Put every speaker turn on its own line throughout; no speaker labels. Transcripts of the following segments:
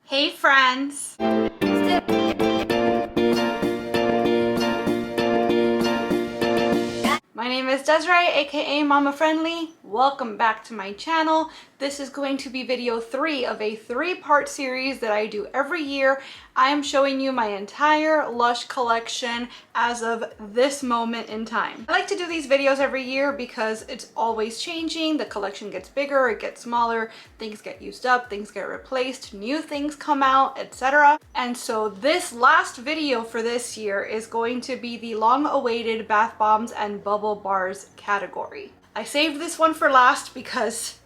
Hey friends! My name is Desiree, aka Mama Friendly. Welcome back to my channel. This is going to be video 3 of a 3-part series that I do every year. I am showing you my entire Lush collection as of this moment in time. I like to do these videos every year because it's always changing. The collection gets bigger, it gets smaller, things get used up, things get replaced, new things come out, etc. And so this last video for this year is going to be the long-awaited bath bombs and bubble bars category. I saved this one for last because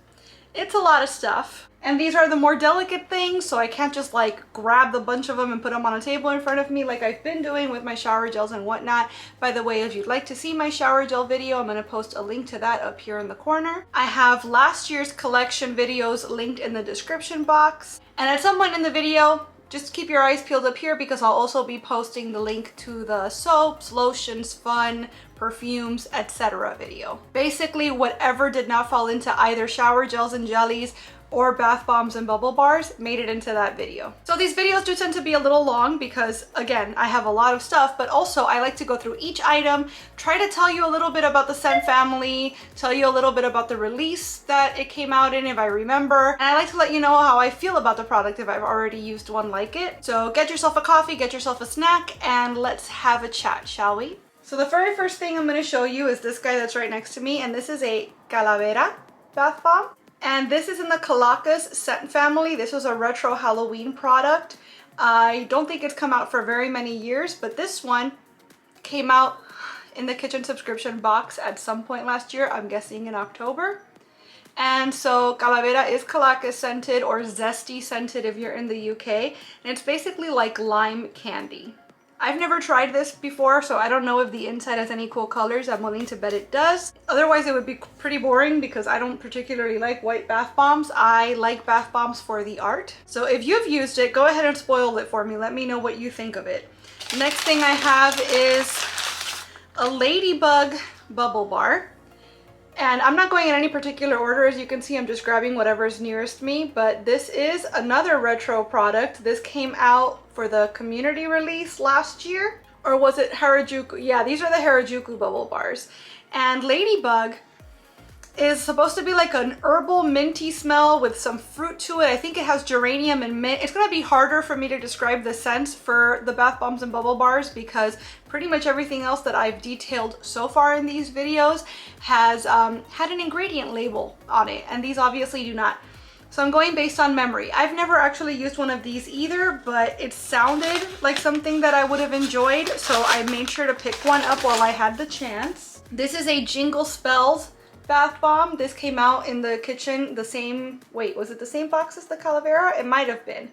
it's a lot of stuff. And these are the more delicate things, so I can't just like grab the bunch of them and put them on a table in front of me like I've been doing with my shower gels and whatnot. By the way, if you'd like to see my shower gel video, I'm going to post a link to that up here in the corner. I have last year's collection videos linked in the description box. And at some point in the video, just keep your eyes peeled up here because I'll also be posting the link to the soaps, lotions, fun, perfumes, etc. video. Basically, whatever did not fall into either shower gels and jellies or bath bombs and bubble bars made it into that video. So these videos do tend to be a little long because, again, I have a lot of stuff, but also I like to go through each item, try to tell you a little bit about the scent family, tell you a little bit about the release that it came out in if I remember, and I like to let you know how I feel about the product if I've already used one like it. So get yourself a coffee, get yourself a snack, and let's have a chat, shall we? So the very first thing I'm going to show you is this guy that's right next to me, and this is a Calavera bath bomb. And this is in the Calacas scent family. This was a retro Halloween product. I don't think it's come out for very many years, but this one came out in the kitchen subscription box at some point last year, I'm guessing in October. And so Calavera is Calacas scented or zesty scented if you're in the UK. And it's basically like lime candy. I've never tried this before, so I don't know if the inside has any cool colors. I'm willing to bet it does. Otherwise, it would be pretty boring because I don't particularly like white bath bombs. I like bath bombs for the art. So if you've used it, go ahead and spoil it for me. Let me know what you think of it. Next thing I have is a ladybug bubble bar. And I'm not going in any particular order. As you can see, I'm just grabbing whatever's nearest me, but this is another retro product. This came out for the community release last year, or was it Harajuku? Yeah, these are the Harajuku bubble bars. And Ladybug is supposed to be like an herbal minty smell with some fruit to it. I think it has geranium and mint. It's gonna be harder for me to describe the scents for the bath bombs and bubble bars because pretty much everything else that I've detailed so far in these videos has had an ingredient label on it, and these obviously do not. So I'm going based on memory. I've never actually used one of these either, but it sounded like something that I would have enjoyed, so I made sure to pick one up while I had the chance. This is a Jingle Spells bath bomb. This came out in the kitchen the same, wait, was it the same box as the Calavera? It might have been,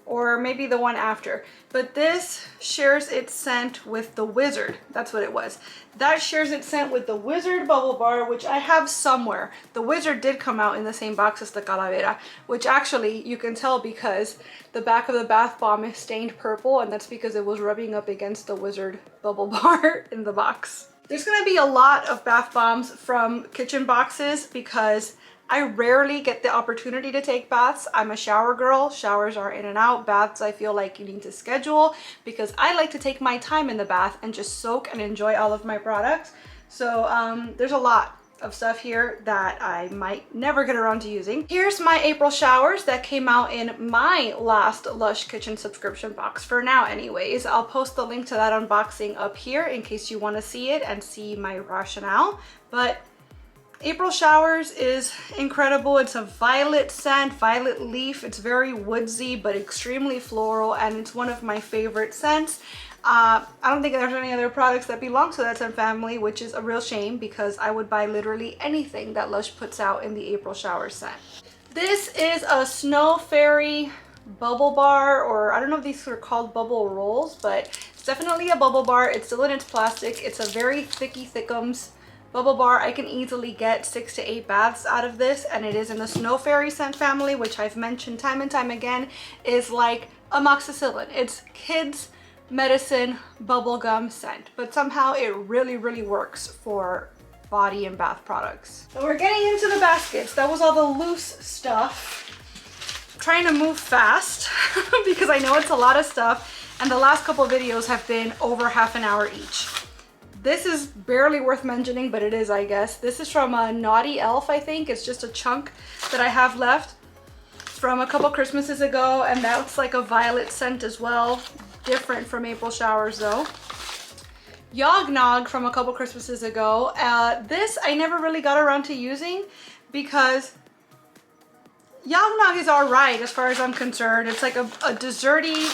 or maybe the one after. But this shares its scent with the Wizard. That's what it was. That shares its scent with the Wizard bubble bar, which I have somewhere. The Wizard did come out in the same box as the Calavera, which actually you can tell because the back of the bath bomb is stained purple, and that's because it was rubbing up against the Wizard bubble bar in the box. There's going to be a lot of bath bombs from kitchen boxes because I rarely get the opportunity to take baths. I'm a shower girl. Showers are in and out. Baths I feel like you need to schedule because I like to take my time in the bath and just soak and enjoy all of my products. So there's a lot of stuff here that I might never get around to using. Here's my April showers that came out in my last Lush kitchen subscription box, for now anyways. I'll post the link to that unboxing up here in case you want to see it and see my rationale. But April showers is incredible. It's a violet scent, violet leaf. It's very woodsy but extremely floral, and it's one of my favorite scents. I don't think there's any other products that belong to that scent family, which is a real shame because I would buy literally anything that Lush puts out in the April shower scent. This is a Snow Fairy bubble bar, or I don't know if these are called bubble rolls, but it's definitely a bubble bar. It's still in its plastic. It's a very thickums bubble bar. I can easily get 6 to 8 baths out of this, and it is in the Snow Fairy scent family, which I've mentioned time and time again is like amoxicillin. It's kids medicine bubblegum scent, but somehow it really works for body and bath products. So we're getting into the baskets. That was all the loose stuff. trying to move fast because I know it's a lot of stuff, and the last couple videos have been over half an hour each. This is barely worth mentioning, but it is, I guess. This is from a Naughty Elf, I think. It's just a chunk that I have left from a couple Christmases ago, and that's like a violet scent as well. Different from April Showers though. Yog Nog from a couple Christmases ago. This I never really got around to using because Yog Nog is alright as far as I'm concerned. It's like a desserty,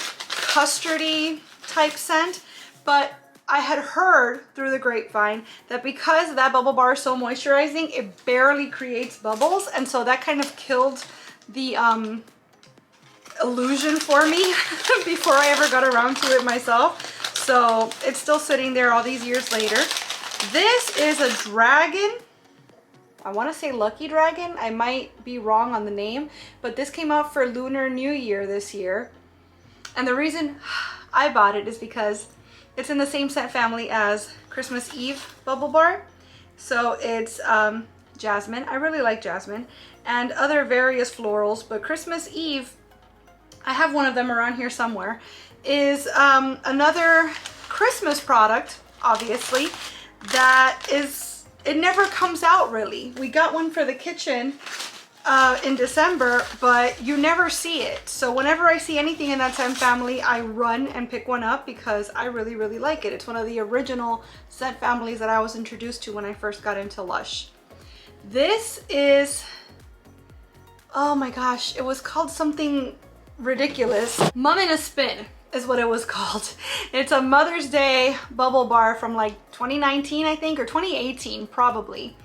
custardy type scent, but I had heard through the grapevine that because that bubble bar is so moisturizing, it barely creates bubbles, and so that kind of killed the illusion for me before I ever got around to it myself. So it's still sitting there all these years later. This is a dragon. I want to say Lucky Dragon. I might be wrong on the name, but this came out for Lunar New Year this year. And the reason I bought it is because it's in the same scent family as Christmas Eve Bubble Bar. So it's jasmine. I really like jasmine and other various florals, but Christmas Eve, I have one of them around here somewhere, is another Christmas product, obviously, that is, it never comes out really. We got one for the kitchen in December, but you never see it. So whenever I see anything in that scent family, I run and pick one up because I really, really like it. It's one of the original scent families that I was introduced to when I first got into Lush. This is, oh my gosh, it was called something ridiculous. Mum in a Spin is what it was called. It's a Mother's Day bubble bar from like 2019, I think, or 2018 probably.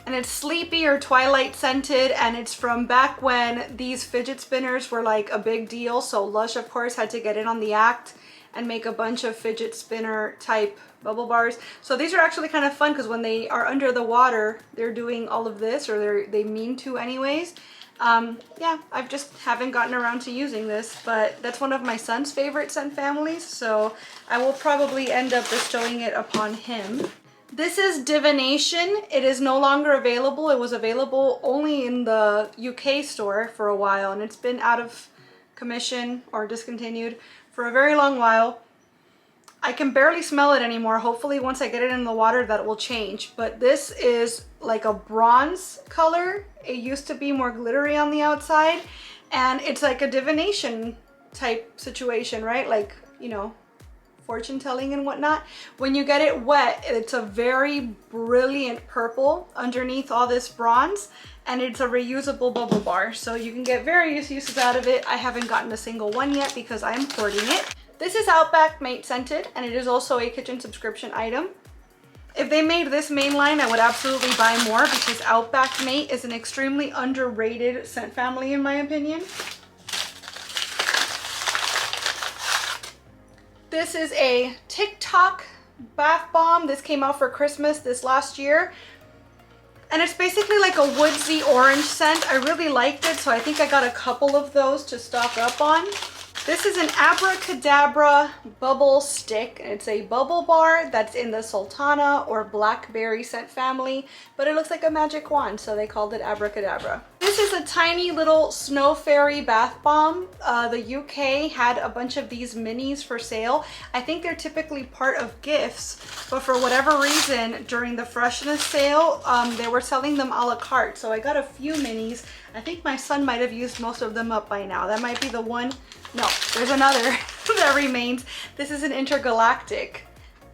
And it's sleepy or twilight scented, and it's from back when these fidget spinners were like a big deal. So Lush, of course, had to get in on the act and make a bunch of fidget spinner type bubble bars. So these are actually kind of fun because when they are under the water, they're doing all of this, or they mean to anyways. Yeah, I just haven't gotten around to using this, but that's one of my son's favorite scent families, so I will probably end up bestowing it upon him. This is Divination. It is no longer available. It was available only in the UK store for a while, and it's been out of commission or discontinued for a very long while. I can barely smell it anymore. Hopefully once I get it in the water that will change, but this is like a bronze color. It used to be more glittery on the outside, and it's like a divination type situation, right? Like, you know, fortune telling and whatnot. When you get it wet, it's a very brilliant purple underneath all this bronze, and it's a reusable bubble bar, so you can get various uses out of it. I haven't gotten a single one yet because I'm hoarding it. This is Outback Mate scented, and it is also a kitchen subscription item. If they made this main line, I would absolutely buy more because Outback Mate is an extremely underrated scent family in my opinion. This is a TikTok bath bomb. This came out for Christmas this last year. And it's basically like a woodsy orange scent. I really liked it, so I think I got a couple of those to stock up on. This is an Abracadabra bubble stick. It's a bubble bar that's in the Sultana or Blackberry scent family, but it looks like a magic wand, so they called it Abracadabra. This is a tiny little snow fairy bath bomb. The UK had a bunch of these minis for sale. I think they're typically part of gifts, but for whatever reason, during the freshness sale, they were selling them a la carte. So I got a few minis. I think my son might have used most of them up by now. That might be the one. No, there's another that remains. This is an intergalactic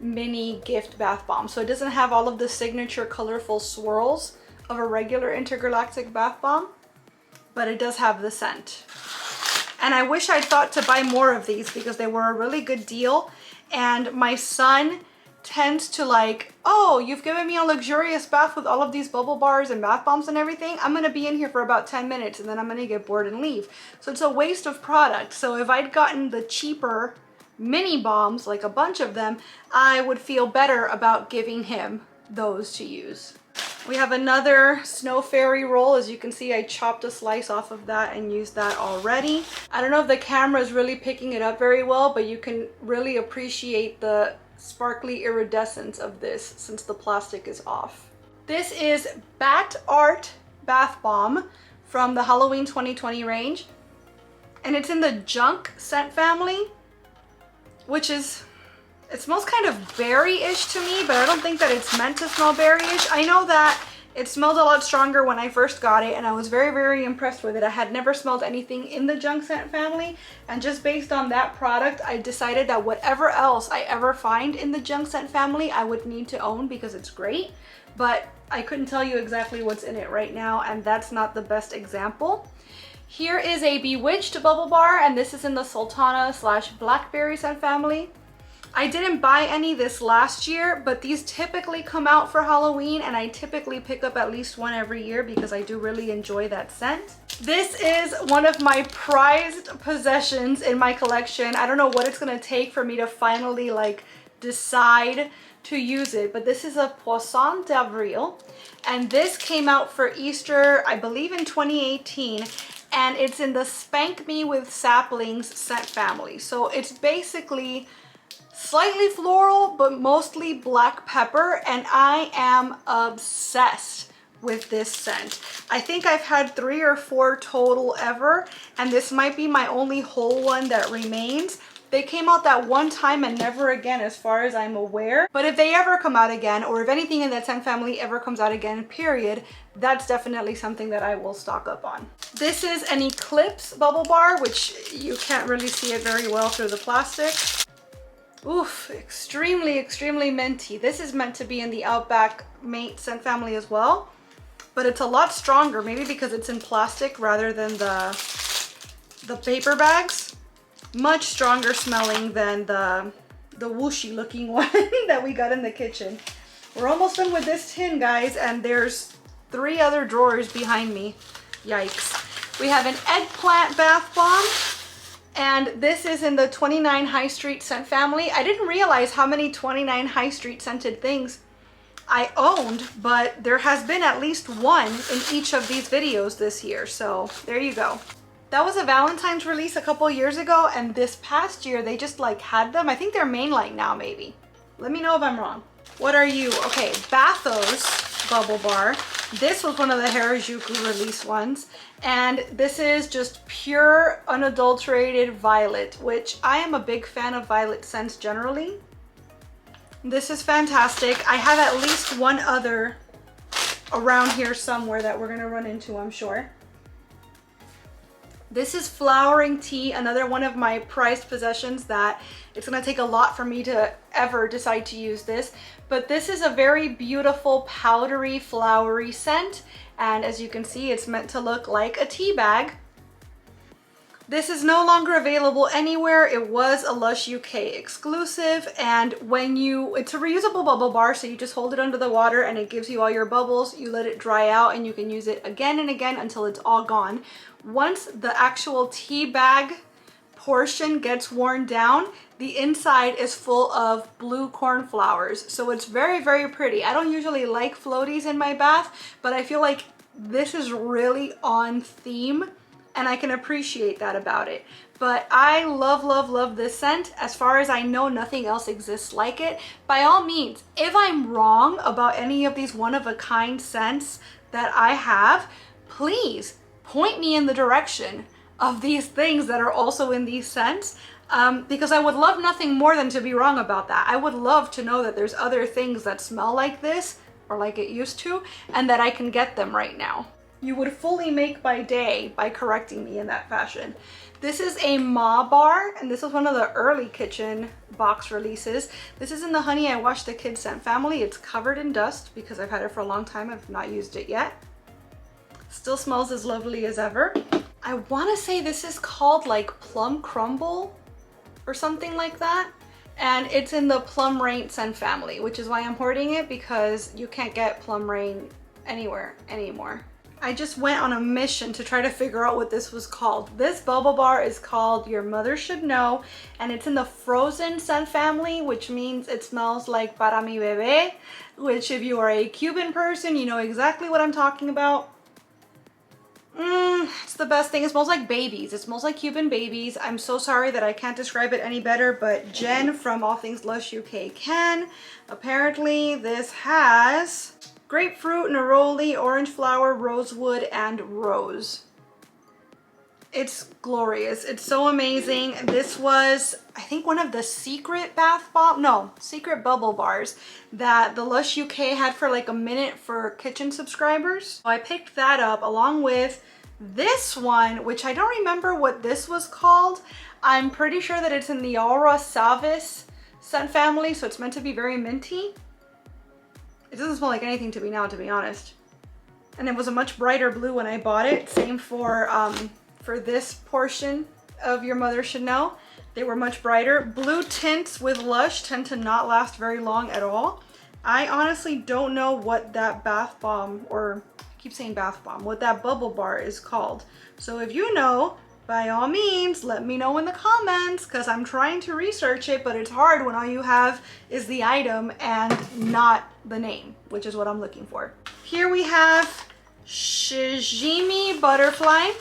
mini gift bath bomb. So it doesn't have all of the signature colorful swirls of a regular intergalactic bath bomb, but it does have the scent. And I wish I'd thought to buy more of these because they were a really good deal. And my son tends to like, oh, you've given me a luxurious bath with all of these bubble bars and bath bombs and everything. I'm gonna be in here for about 10 minutes and then I'm gonna get bored and leave. So it's a waste of product. So if I'd gotten the cheaper mini bombs, like a bunch of them, I would feel better about giving him those to use. We have another snow fairy roll. As you can see, I chopped a slice off of that and used that already. I don't know if the camera is really picking it up very well, but you can really appreciate the sparkly iridescence of this since the plastic is off. This is Bat Art Bath Bomb from the Halloween 2020 range. and it's in the Junk scent family, which is, it smells kind of berry-ish to me, but I don't think that it's meant to smell berry-ish. I know that it smelled a lot stronger when I first got it, and I was very, very impressed with it. I had never smelled anything in the Junk scent family, and just based on that product, I decided that whatever else I ever find in the Junk scent family, I would need to own because it's great. But I couldn't tell you exactly what's in it right now, and that's not the best example. Here is a Bewitched bubble bar, and this is in the Sultana / Blackberry scent family. I didn't buy any this last year, but these typically come out for Halloween, and I typically pick up at least one every year because I do really enjoy that scent. This is one of my prized possessions in my collection. I don't know what it's gonna take for me to finally like decide to use it, but this is a Poisson d'Avril, and this came out for Easter, I believe in 2018, and it's in the Spank Me with Saplings scent family. So it's basically slightly floral, but mostly black pepper, and I am obsessed with this scent. I think I've had 3 or 4 total ever, and this might be my only whole one that remains. They came out that one time and never again as far as I'm aware. But if they ever come out again, or if anything in that scent family ever comes out again, period, that's definitely something that I will stock up on. This is an Eclipse bubble bar, which you can't really see it very well through the plastic. Oof, extremely, extremely minty. This is meant to be in the Outback Mate scent family as well, but it's a lot stronger, maybe because it's in plastic rather than the paper bags. Much stronger smelling than the whooshy looking one that we got in the kitchen. We're almost done with this tin, guys, and there's 3 other drawers behind me. Yikes. We have an Eggplant bath bomb, and this is in the 29 High Street scent family. I didn't realize how many 29 High Street scented things I owned, but there has been at least one in each of these videos this year, so there you go. That was a Valentine's release a couple years ago, and this past year they just like had them. I think they're mainline now, maybe. Let me know if I'm wrong. What are you? Okay, Bathos bubble bar. This was one of the Harajuku release ones, and this is just pure unadulterated violet, which I am a big fan of violet scents generally. This is fantastic. I have at least one other around here somewhere that we're gonna run into, I'm sure. This is Flowering Tea, another one of my prized possessions that it's gonna take a lot for me to ever decide to use this. But this is a very beautiful, powdery, flowery scent. And as you can see, it's meant to look like a tea bag. This is no longer available anywhere. It was a Lush UK exclusive, and it's a reusable bubble bar, so you just hold it under the water and it gives you all your bubbles. You let it dry out and you can use it again and again until it's all gone. Once the actual tea bag portion gets worn down, the inside is full of blue cornflowers. So it's very, very pretty. I don't usually like floaties in my bath, but I feel like this is really on theme, and I can appreciate that about it. But I love, love, love this scent. As far as I know, nothing else exists like it. By all means, if I'm wrong about any of these one-of-a-kind scents that I have, please point me in the direction of these things that are also in these scents, because I would love nothing more than to be wrong about that. I would love to know that there's other things that smell like this, or like it used to, and that I can get them right now. You would fully make my day by correcting me in that fashion. This is a Ma bar, and this is one of the early kitchen box releases. This is in the Honey I Washed the Kids scent family. It's covered in dust because I've had it for a long time. I've not used it yet. Still smells as lovely as ever. I want to say this is called like Plum Crumble or something like that. And it's in the Plum Rain scent family, which is why I'm hoarding it, because you can't get Plum Rain anywhere anymore. I just went on a mission to try to figure out what this was called. This bubble bar is called Your Mother Should Know, and it's in the Frozen scent family, which means it smells like para mi bebé, which if you are a Cuban person, you know exactly what I'm talking about. It's the best thing. It smells like babies. It smells like Cuban babies. I'm so sorry that I can't describe it any better, but Jen from All Things Lush UK can. Apparently this has grapefruit, neroli, orange flower, rosewood, and rose. It's glorious. It's so amazing. This was, I think, one of the secret secret bubble bars that the Lush UK had for like a minute for kitchen subscribers. So I picked that up along with this one, which I don't remember what this was called. I'm pretty sure that it's in the Aura Savis scent family, so it's meant to be very minty. It doesn't smell like anything to me now, to be honest. And it was a much brighter blue when I bought it. Same for this portion of Your Mother Should Know. They were much brighter. Blue tints with Lush tend to not last very long at all. I honestly don't know what that bath bomb, or I keep saying bath bomb, what that bubble bar is called. So if you know, by all means, let me know in the comments, because I'm trying to research it, but it's hard when all you have is the item and not the name, which is what I'm looking for. Here we have Shijimi Butterfly.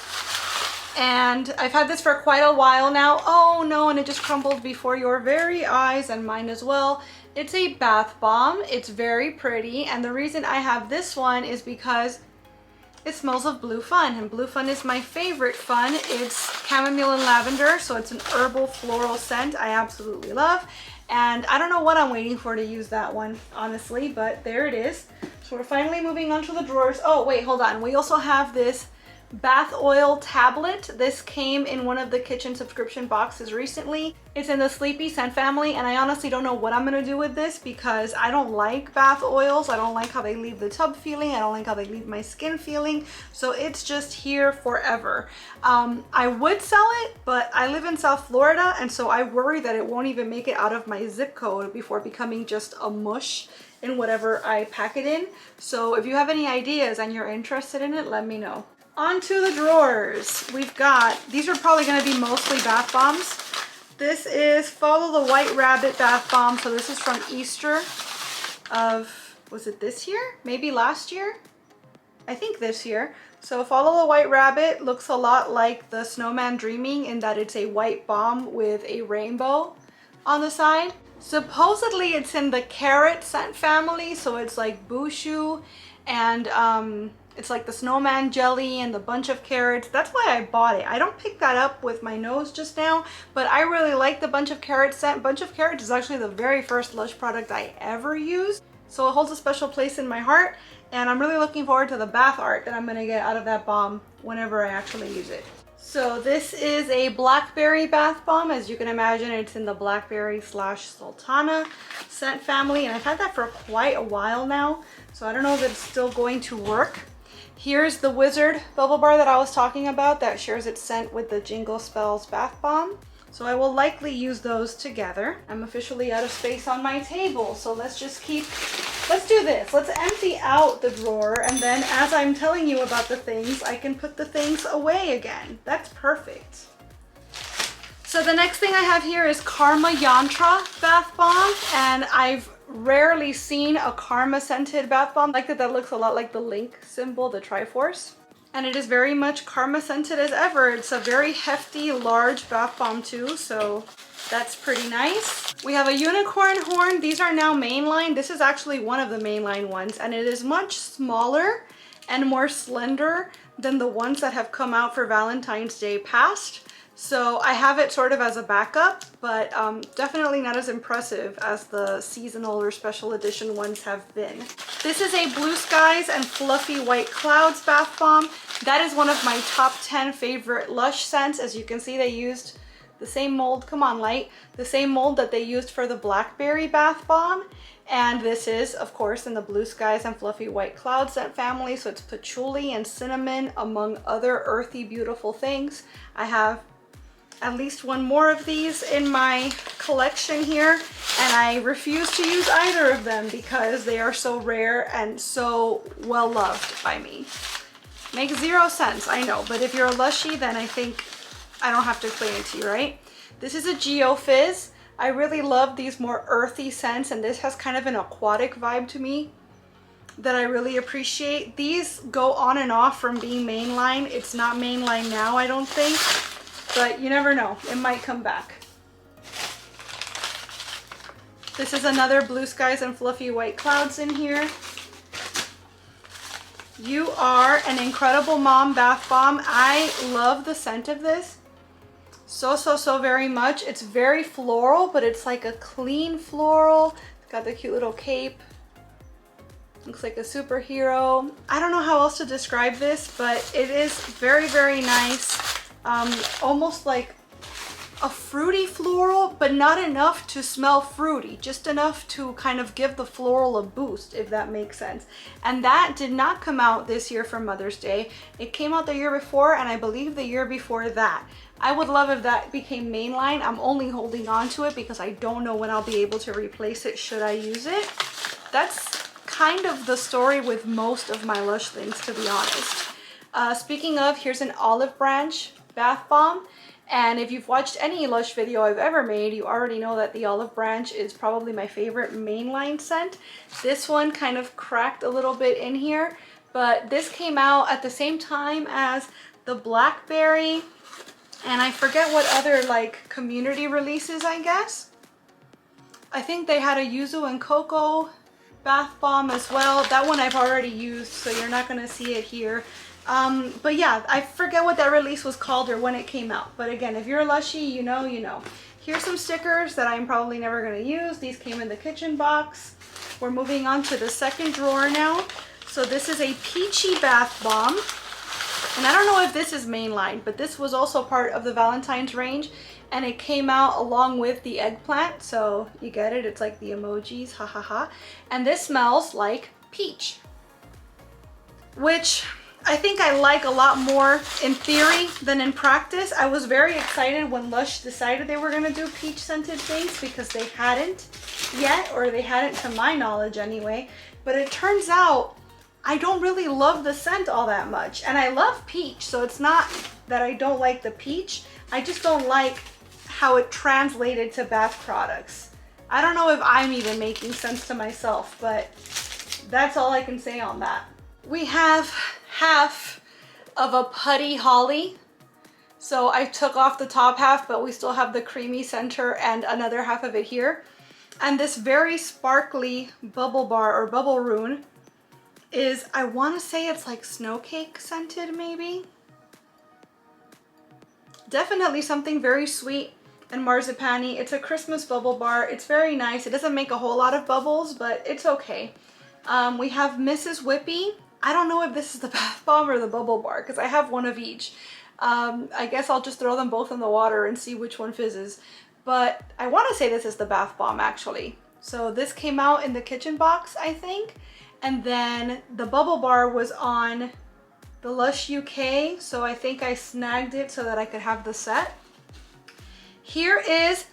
And I've had this for quite a while now. Oh no, and it just crumbled before your very eyes, and mine as well. It's a bath bomb. It's very pretty, and the reason I have this one is because it smells of Blue Fun, and Blue Fun is my favorite fun. It's chamomile and lavender, so it's an herbal floral scent I absolutely love. And I don't know what I'm waiting for to use that one, honestly, but there it is. So we're finally moving on to the drawers. Oh wait, hold on. We also have this bath oil tablet. This came in one of the kitchen subscription boxes recently. It's in the Sleepy scent family, and I honestly don't know what I'm gonna do with this because I don't like bath oils. I don't like how they leave the tub feeling. I don't like how they leave my skin feeling. So it's just here forever. I would sell it, but I live in South Florida, and so I worry that it won't even make it out of my zip code before becoming just a mush in whatever I pack it in. So if you have any ideas and you're interested in it, let me know. Onto the drawers. We've got, these are probably going to be mostly bath bombs. This is Follow the White Rabbit bath bomb. So this is from Easter of, was it this year? Maybe last year? I think this year. So Follow the White Rabbit looks a lot like the Snowman Dreaming in that it's a white bomb with a rainbow on the side. Supposedly it's in the carrot scent family, so it's like Bushu and it's like the snowman jelly and the bunch of carrots. That's why I bought it. I don't pick that up with my nose just now, but I really like the bunch of carrots scent. Bunch of carrots is actually the very first Lush product I ever used, so it holds a special place in my heart, and I'm really looking forward to the bath art that I'm gonna get out of that bomb whenever I actually use it. So this is a blackberry bath bomb. As you can imagine, it's in the blackberry / sultana scent family, and I've had that for quite a while now, so I don't know if it's still going to work. Here's the Wizard bubble bar that I was talking about that shares its scent with the Jingle Spells bath bomb. So I will likely use those together. I'm officially out of space on my table, so let's do this. Let's empty out the drawer, and then as I'm telling you about the things, I can put the things away again. That's perfect. So the next thing I have here is Karma Yantra bath bomb, and I've rarely seen a Karma scented bath bomb. I like that looks a lot like the link symbol, the Triforce. And it is very much Karma scented as ever. It's a very hefty, large bath bomb too, so that's pretty nice. We have a unicorn horn. These are now mainline. This is actually one of the mainline ones, and it is much smaller and more slender than the ones that have come out for Valentine's Day past. So I have it sort of as a backup, but definitely not as impressive as the seasonal or special edition ones have been. This is a Blue Skies and Fluffy White Clouds bath bomb. That is one of my top 10 favorite Lush scents. As you can see, they used the same mold, come on light, the same mold that they used for the Blackberry bath bomb. And this is, of course, in the Blue Skies and Fluffy White Clouds scent family. So it's patchouli and cinnamon, among other earthy, beautiful things. I have at least one more of these in my collection here, and I refuse to use either of them because they are so rare and so well loved by me. Makes zero sense, I know, but if you're a Lushie, then I think I don't have to explain it to you, right? This is a Geo Fizz. I really love these more earthy scents, and this has kind of an aquatic vibe to me that I really appreciate. These go on and off from being mainline. It's not mainline now, I don't think, but you never know, it might come back. This is another Blue Skies and Fluffy White Clouds in here. You are an incredible mom bath bomb. I love the scent of this so very much. It's very floral, but it's like a clean floral. It's got the cute little cape. Looks like a superhero. I don't know how else to describe this, but it is very nice. Almost like a fruity floral, but not enough to smell fruity, just enough to kind of give the floral a boost, if that makes sense. And that did not come out this year for Mother's Day. It came out the year before, and I believe the year before that. I would love if that became mainline. I'm only holding on to it because I don't know when I'll be able to replace it should I use it. That's kind of the story with most of my Lush things, to be honest. Speaking of, here's an olive branch bath bomb. And if you've watched any Lush video I've ever made, you already know that the olive branch is probably my favorite mainline scent. This one kind of cracked a little bit in here, but this came out at the same time as the blackberry, and I forget what other like community releases, I guess. I think they had a yuzu and cocoa bath bomb as well. That one I've already used, so you're not gonna see it here. But yeah, I forget what that release was called or when it came out. But again, if you're a Lushy, you know, you know. Here's some stickers that I'm probably never going to use. These came in the kitchen box. We're moving on to the second drawer now. So this is a peachy bath bomb. And I don't know if this is mainline, but this was also part of the Valentine's range. And it came out along with the eggplant. So you get it. It's like the emojis. Ha ha ha. And this smells like peach, which I think I like a lot more in theory than in practice. I was very excited when Lush decided they were going to do peach scented things because they hadn't yet, or they hadn't to my knowledge anyway. But it turns out I don't really love the scent all that much. And I love peach, so it's not that I don't like the peach. I just don't like how it translated to bath products. I don't know if I'm even making sense to myself, but that's all I can say on that. We have half of a putty holly. So I took off the top half, but we still have the creamy center and another half of it here. And this very sparkly bubble bar or bubble rune is, I want to say it's like snow cake scented maybe. Definitely something very sweet and marzipan-y. It's a Christmas bubble bar. It's very nice. It doesn't make a whole lot of bubbles, but it's okay. We have Mrs. Whippy. I don't know if this is the bath bomb or the bubble bar because I have one of each. I guess I'll just throw them both in the water and see which one fizzes. But I want to say this is the bath bomb actually. So this came out in the kitchen box, I think. And then the bubble bar was on the Lush UK. So I think I snagged it so that I could have the set. Here is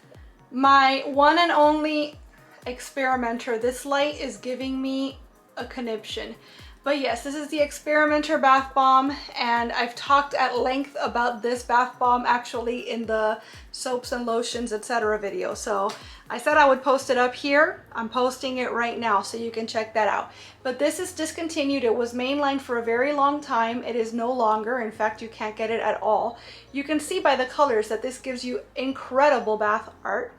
my one and only experimenter. This light is giving me a conniption. But yes, this is the experimenter bath bomb, and I've talked at length about this bath bomb actually in the soaps and lotions, etc. video. So I said I would post it up here. I'm posting it right now so you can check that out. But this is discontinued. It was mainlined for a very long time. It is no longer. In fact, you can't get it at all. You can see by the colors that this gives you incredible bath art.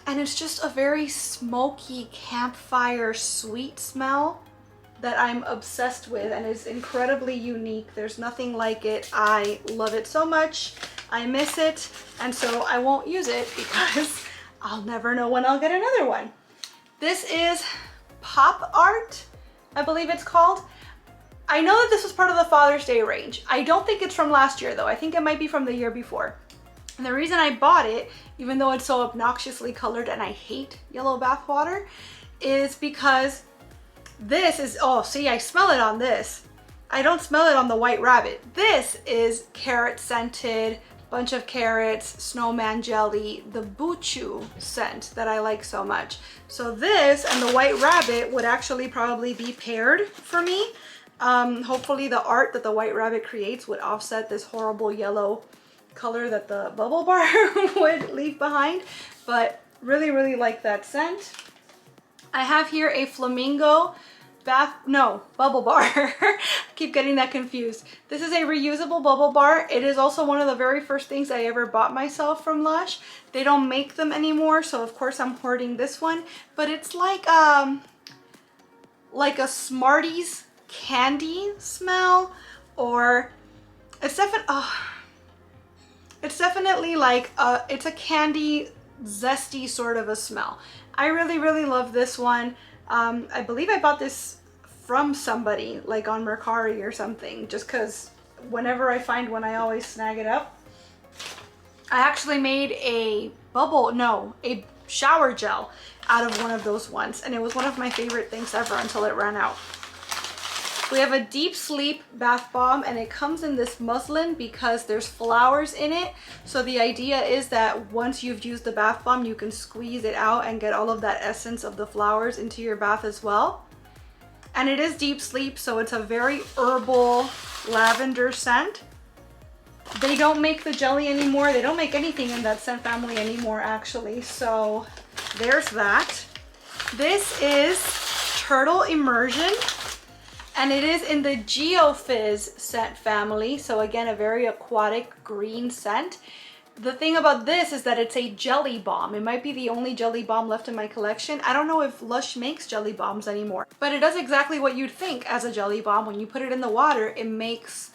And it's just a very smoky campfire sweet smell that I'm obsessed with and is incredibly unique. There's nothing like it. I love it so much. I miss it, and so I won't use it because I'll never know when I'll get another one. This is Pop Art, I believe it's called. I know that this was part of the Father's Day range. I don't think it's from last year though. I think it might be from the year before. And the reason I bought it, even though it's so obnoxiously colored and I hate yellow bath water, is because this is, oh, see, I smell it on this. I don't smell it on the White Rabbit. This is carrot scented, bunch of carrots, snowman jelly, the Buchu scent that I like so much. So this and the White Rabbit would actually probably be paired for me. Hopefully the art that the White Rabbit creates would offset this horrible yellow color that the bubble bar would leave behind. But really like that scent. I have here a flamingo bubble bar. I keep getting that confused. This is a reusable bubble bar. It is also one of the very first things I ever bought myself from Lush. They don't make them anymore, so of course I'm hoarding this one. But it's like a Smarties candy smell, or it's definitely like it's a candy zesty sort of a smell. I really love this one. I believe I bought this from somebody like on Mercari or something, just because whenever I find one I always snag it up. I actually made a shower gel out of one of those ones, and it was one of my favorite things ever until it ran out. We have a deep sleep bath bomb, and it comes in this muslin because there's flowers in it. So the idea is that once you've used the bath bomb, you can squeeze it out and get all of that essence of the flowers into your bath as well. And it is deep sleep, so it's a very herbal lavender scent. They don't make the jelly anymore. They don't make anything in that scent family anymore, actually. So there's that. This is Turtle Immersion, and it is in the Geofizz scent family. So again, a very aquatic green scent. The thing about this is that it's a jelly bomb. It might be the only jelly bomb left in my collection. I don't know if Lush makes jelly bombs anymore, but it does exactly what you'd think as a jelly bomb. When you put it in the water, it makes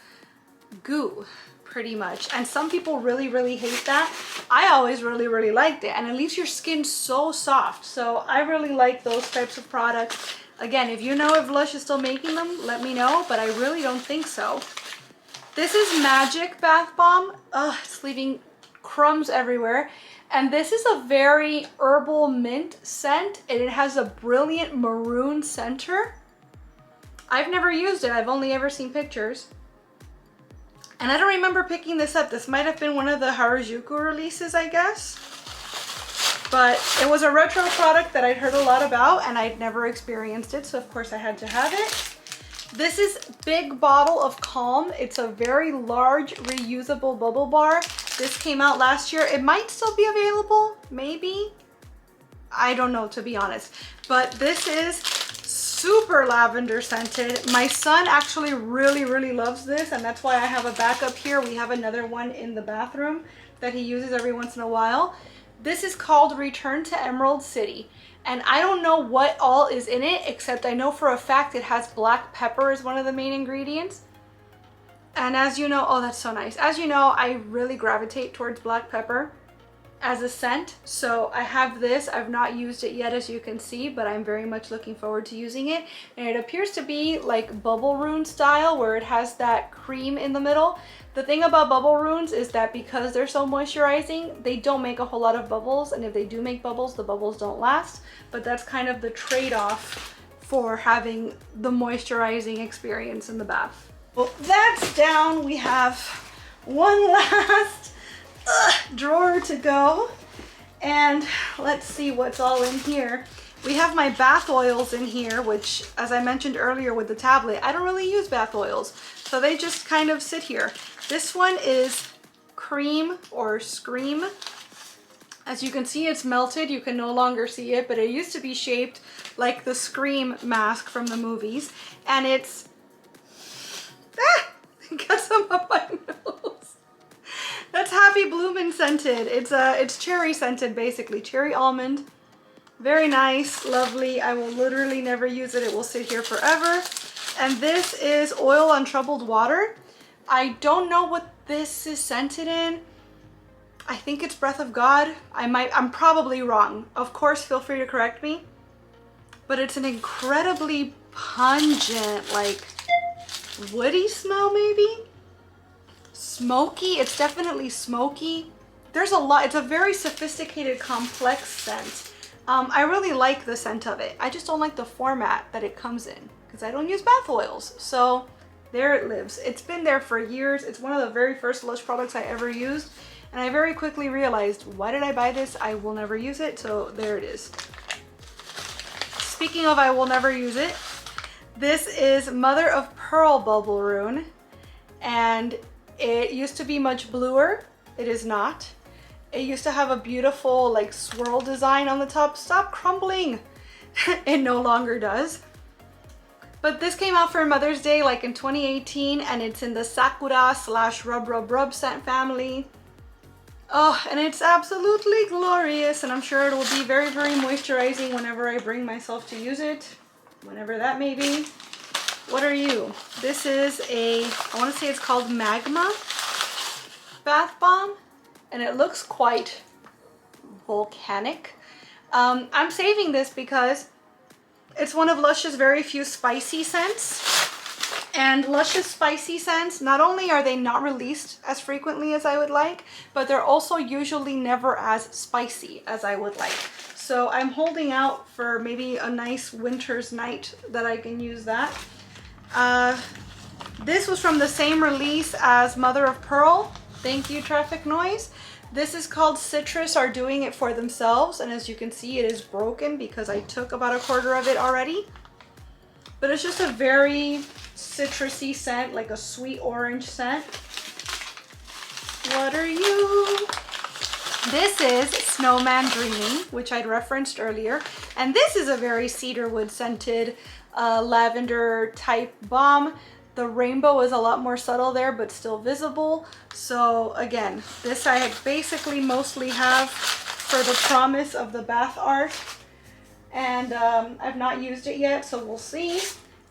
goo, pretty much. And some people really hate that. I always really liked it, and it leaves your skin so soft. So I really like those types of products. Again, if you know if Lush is still making them, let me know, but I really don't think so. This is Magic Bath Bomb. Ugh, it's leaving crumbs everywhere. And this is a very herbal mint scent, and it has a brilliant maroon center. I've never used it. I've only ever seen pictures. And I don't remember picking this up. This might have been one of the Harajuku releases, I guess. But it was a retro product that I'd heard a lot about, and I'd never experienced it, so of course I had to have it. This is Big Bottle of Calm. It's a very large reusable bubble bar. This came out last year. It might still be available, maybe. I don't know, to be honest. But this is super lavender scented. My son actually really loves this, and that's why I have a backup here. We have another one in the bathroom that he uses every once in a while. This is called Return to Emerald City, and I don't know what all is in it, except I know for a fact it has black pepper as one of the main ingredients. And as you know, oh, that's so nice. As you know, I really gravitate towards black pepper as a scent. So I have this. I've not used it yet, as you can see, but I'm very much looking forward to using it. And it appears to be like Bubble Rune style, where it has that cream in the middle. The thing about Bubble Runes is that because they're so moisturizing, they don't make a whole lot of bubbles. And if they do make bubbles, the bubbles don't last. But that's kind of the trade-off for having the moisturizing experience in the bath. Well, that's down. We have one last drawer to go, and let's see what's all in here. We have my bath oils in here, which, as I mentioned earlier with the tablet, I don't really use bath oils, so they just kind of sit here. This one is Cream or Scream. As you can see, it's melted. You can no longer see it, but it used to be shaped like the Scream mask from the movies, and it's got some up my nose. That's Happy Bloomin' scented. It's cherry scented, basically. Cherry almond. Very nice, lovely. I will literally never use it. It will sit here forever. And this is Oil on Troubled Water. I don't know what this is scented in. I think it's Breath of God. I'm probably wrong. Of course, feel free to correct me. But it's an incredibly pungent, like, woody smell, maybe? Smoky. It's definitely smoky. There's a lot. It's a very sophisticated, complex scent. I really like the scent of it. I just don't like the format that it comes in because I don't use bath oils. So there it lives. It's been there for years. It's one of the very first Lush products I ever used. And I very quickly realized, why did I buy this? I will never use it. So there it is. Speaking of I will never use it, this is Mother of Pearl Bubble Rune. And it used to be much bluer. It is not. It used to have a beautiful like swirl design on the top. Stop crumbling. It no longer does. But this came out for Mother's Day like in 2018, and it's in the Sakura / Rub Rub Rub scent family. Oh, and it's absolutely glorious, and I'm sure it will be very moisturizing whenever I bring myself to use it, whenever that may be. What are you? This is a, I want to say it's called Magma bath bomb, and it looks quite volcanic. I'm saving this because it's one of Lush's very few spicy scents. And Lush's spicy scents, not only are they not released as frequently as I would like, but they're also usually never as spicy as I would like. So I'm holding out for maybe a nice winter's night that I can use that. This was from the same release as Mother of Pearl. Thank you, traffic noise. This is called Citrus Are Doing It For Themselves. And as you can see, it is broken because I took about a quarter of it already. But it's just a very citrusy scent, like a sweet orange scent. What are you? This is Snowman Dreaming, which I'd referenced earlier. And this is a very cedarwood scented lavender type balm. The rainbow is a lot more subtle there, but still visible. So again, this I basically mostly have for the promise of the bath art. And I've not used it yet, so we'll see.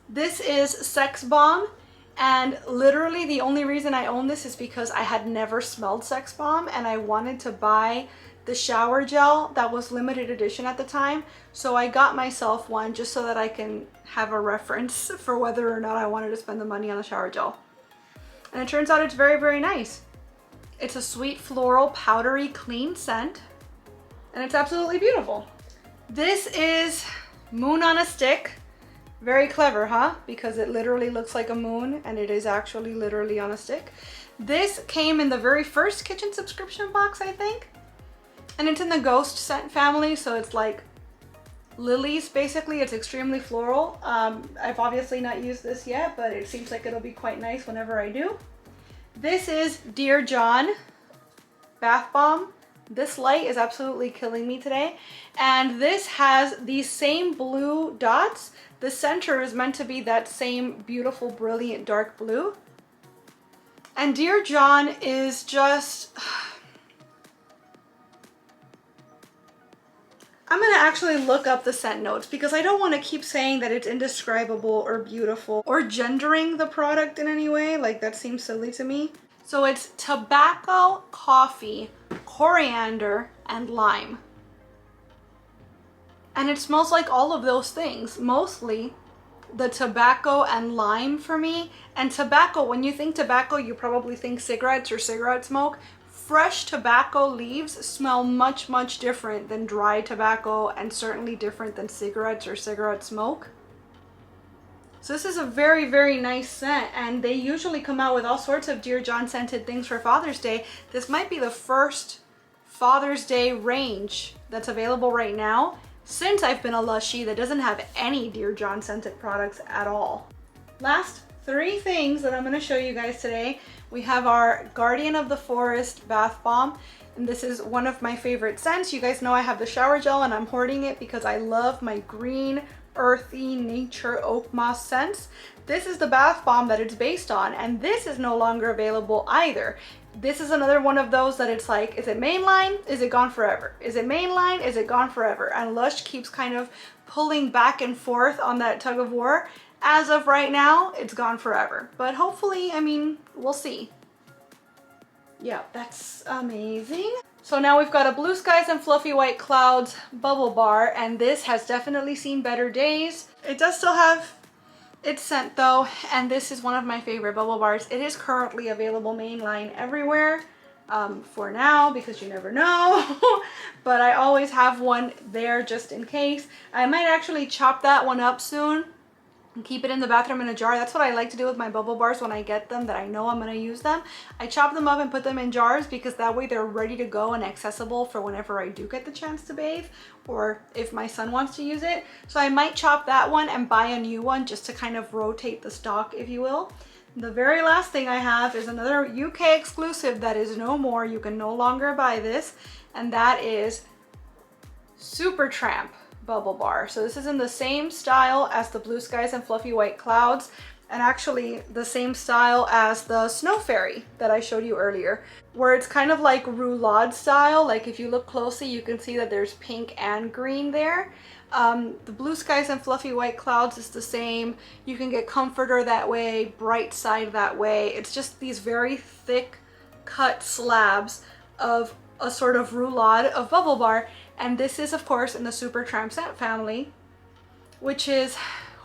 This is Sex Bomb, and literally the only reason I own this is because I had never smelled Sex Bomb and I wanted to buy the shower gel that was limited edition at the time. So I got myself one just so that I can have a reference for whether or not I wanted to spend the money on a shower gel. And it turns out it's very, very nice. It's a sweet floral, powdery, clean scent, and it's absolutely beautiful. This is Moon on a Stick. Very clever, huh? Because it literally looks like a moon and it is actually literally on a stick. This came in the very first kitchen subscription box, I think. And it's in the ghost scent family, so it's like lilies, basically. It's extremely floral. I've obviously not used this yet, but it seems like it'll be quite nice whenever I do. This is Dear John Bath Bomb. This light is absolutely killing me today. And this has these same blue dots. The center is meant to be that same beautiful, brilliant dark blue. And Dear John is just... I'm gonna actually look up the scent notes because I don't want to keep saying that it's indescribable or beautiful or gendering the product in any way. Like, that seems silly to me. So it's tobacco, coffee, coriander, and lime. And it smells like all of those things, mostly the tobacco and lime for me. And tobacco, when you think tobacco, you probably think cigarettes or cigarette smoke. Fresh tobacco leaves smell much, much different than dry tobacco, and certainly different than cigarettes or cigarette smoke. So this is a very, very nice scent, and they usually come out with all sorts of Dear John scented things for Father's Day. This might be the first Father's Day range that's available right now since I've been a Lushie that doesn't have any Dear John scented products at all. Last three things that I'm going to show you guys today. We have our Guardian of the Forest bath bomb, and this is one of my favorite scents. You guys know I have the shower gel and I'm hoarding it because I love my green, earthy, nature oak moss scents. This is the bath bomb that it's based on, and this is no longer available either. This is another one of those that it's like, is it mainline? Is it gone forever? Is it mainline? Is it gone forever? And Lush keeps kind of pulling back and forth on that tug of war. As of right now, it's gone forever. But hopefully, I mean, we'll see. Yeah, that's amazing. So now we've got a Blue Skies and Fluffy White Clouds bubble bar, and this has definitely seen better days. It does still have its scent though, and this is one of my favorite bubble bars. It is currently available mainline everywhere for now, because you never know. But I always have one there just in case. I might actually chop that one up soon and keep it in the bathroom in a jar. That's what I like to do with my bubble bars when I get them that I know I'm going to use them. I chop them up and put them in jars because that way they're ready to go and accessible for whenever I do get the chance to bathe, or if my son wants to use it. So I might chop that one and buy a new one just to kind of rotate the stock, if you will. The very last thing I have is another UK exclusive that is no more. You can no longer buy this, and that is Supertramp bubble bar. So this is in the same style as the Blue Skies and Fluffy White Clouds. and actually the same style as the Snow Fairy that I showed you earlier, where it's kind of like roulade style. Like if you look closely, you can see that there's pink and green there. The Blue Skies and Fluffy White Clouds is the same. You can get Comforter that way, Bright Side that way. It's just these very thick cut slabs of a sort of roulade of Bubble Bar. And this is of course in the Supertramp scent family, which is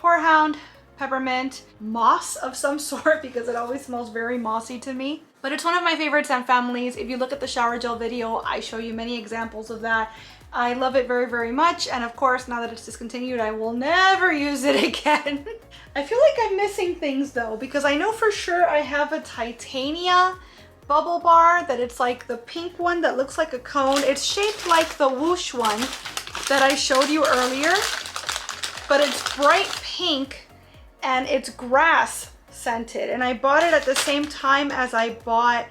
Horehound, Peppermint, Moss of some sort, because it always smells very mossy to me. But it's one of my favorite scent families. If you look at the shower gel video, I show you many examples of that. I love it very, very much. And of course, now that it's discontinued, I will never use it again. I feel like I'm missing things though, because I know for sure I have a Titania Bubble Bar that it's like the pink one that looks like a cone. It's shaped like the Whoosh one that I showed you earlier, but it's bright pink and it's grass scented. And I bought it at the same time as I bought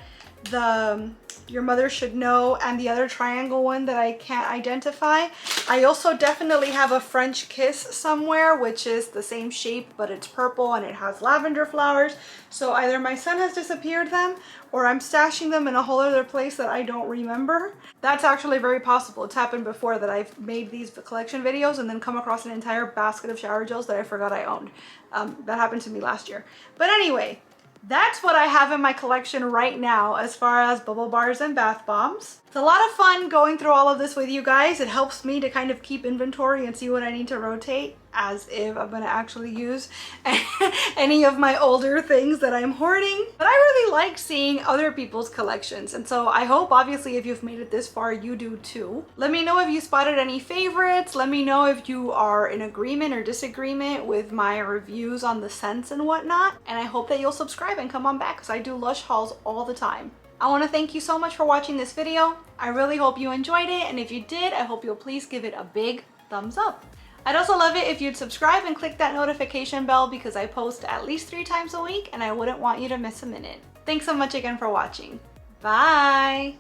the Your Mother Should Know and the other triangle one that I can't identify. I also definitely have a French Kiss somewhere, which is the same shape, but it's purple and it has lavender flowers. So either my son has disappeared them or I'm stashing them in a whole other place that I don't remember. That's actually very possible. It's happened before that I've made these collection videos and then come across an entire basket of shower gels that I forgot I owned. That happened to me last year. But anyway, that's what I have in my collection right now as far as bubble bars and bath bombs. It's a lot of fun going through all of this with you guys. It helps me to kind of keep inventory and see what I need to rotate, as if I'm gonna actually use any of my older things that I'm hoarding. But I really like seeing other people's collections, and so I hope obviously if you've made it this far, you do too. Let me know if you spotted any favorites. Let me know if you are in agreement or disagreement with my reviews on the scents and whatnot. And I hope that you'll subscribe and come on back, because I do Lush hauls all the time. I want to thank you so much for watching this video. I really hope you enjoyed it, and if you did, I hope you'll please give it a big thumbs up. I'd also love it if you'd subscribe and click that notification bell, because I post at least 3 times a week and I wouldn't want you to miss a minute. Thanks so much again for watching. Bye!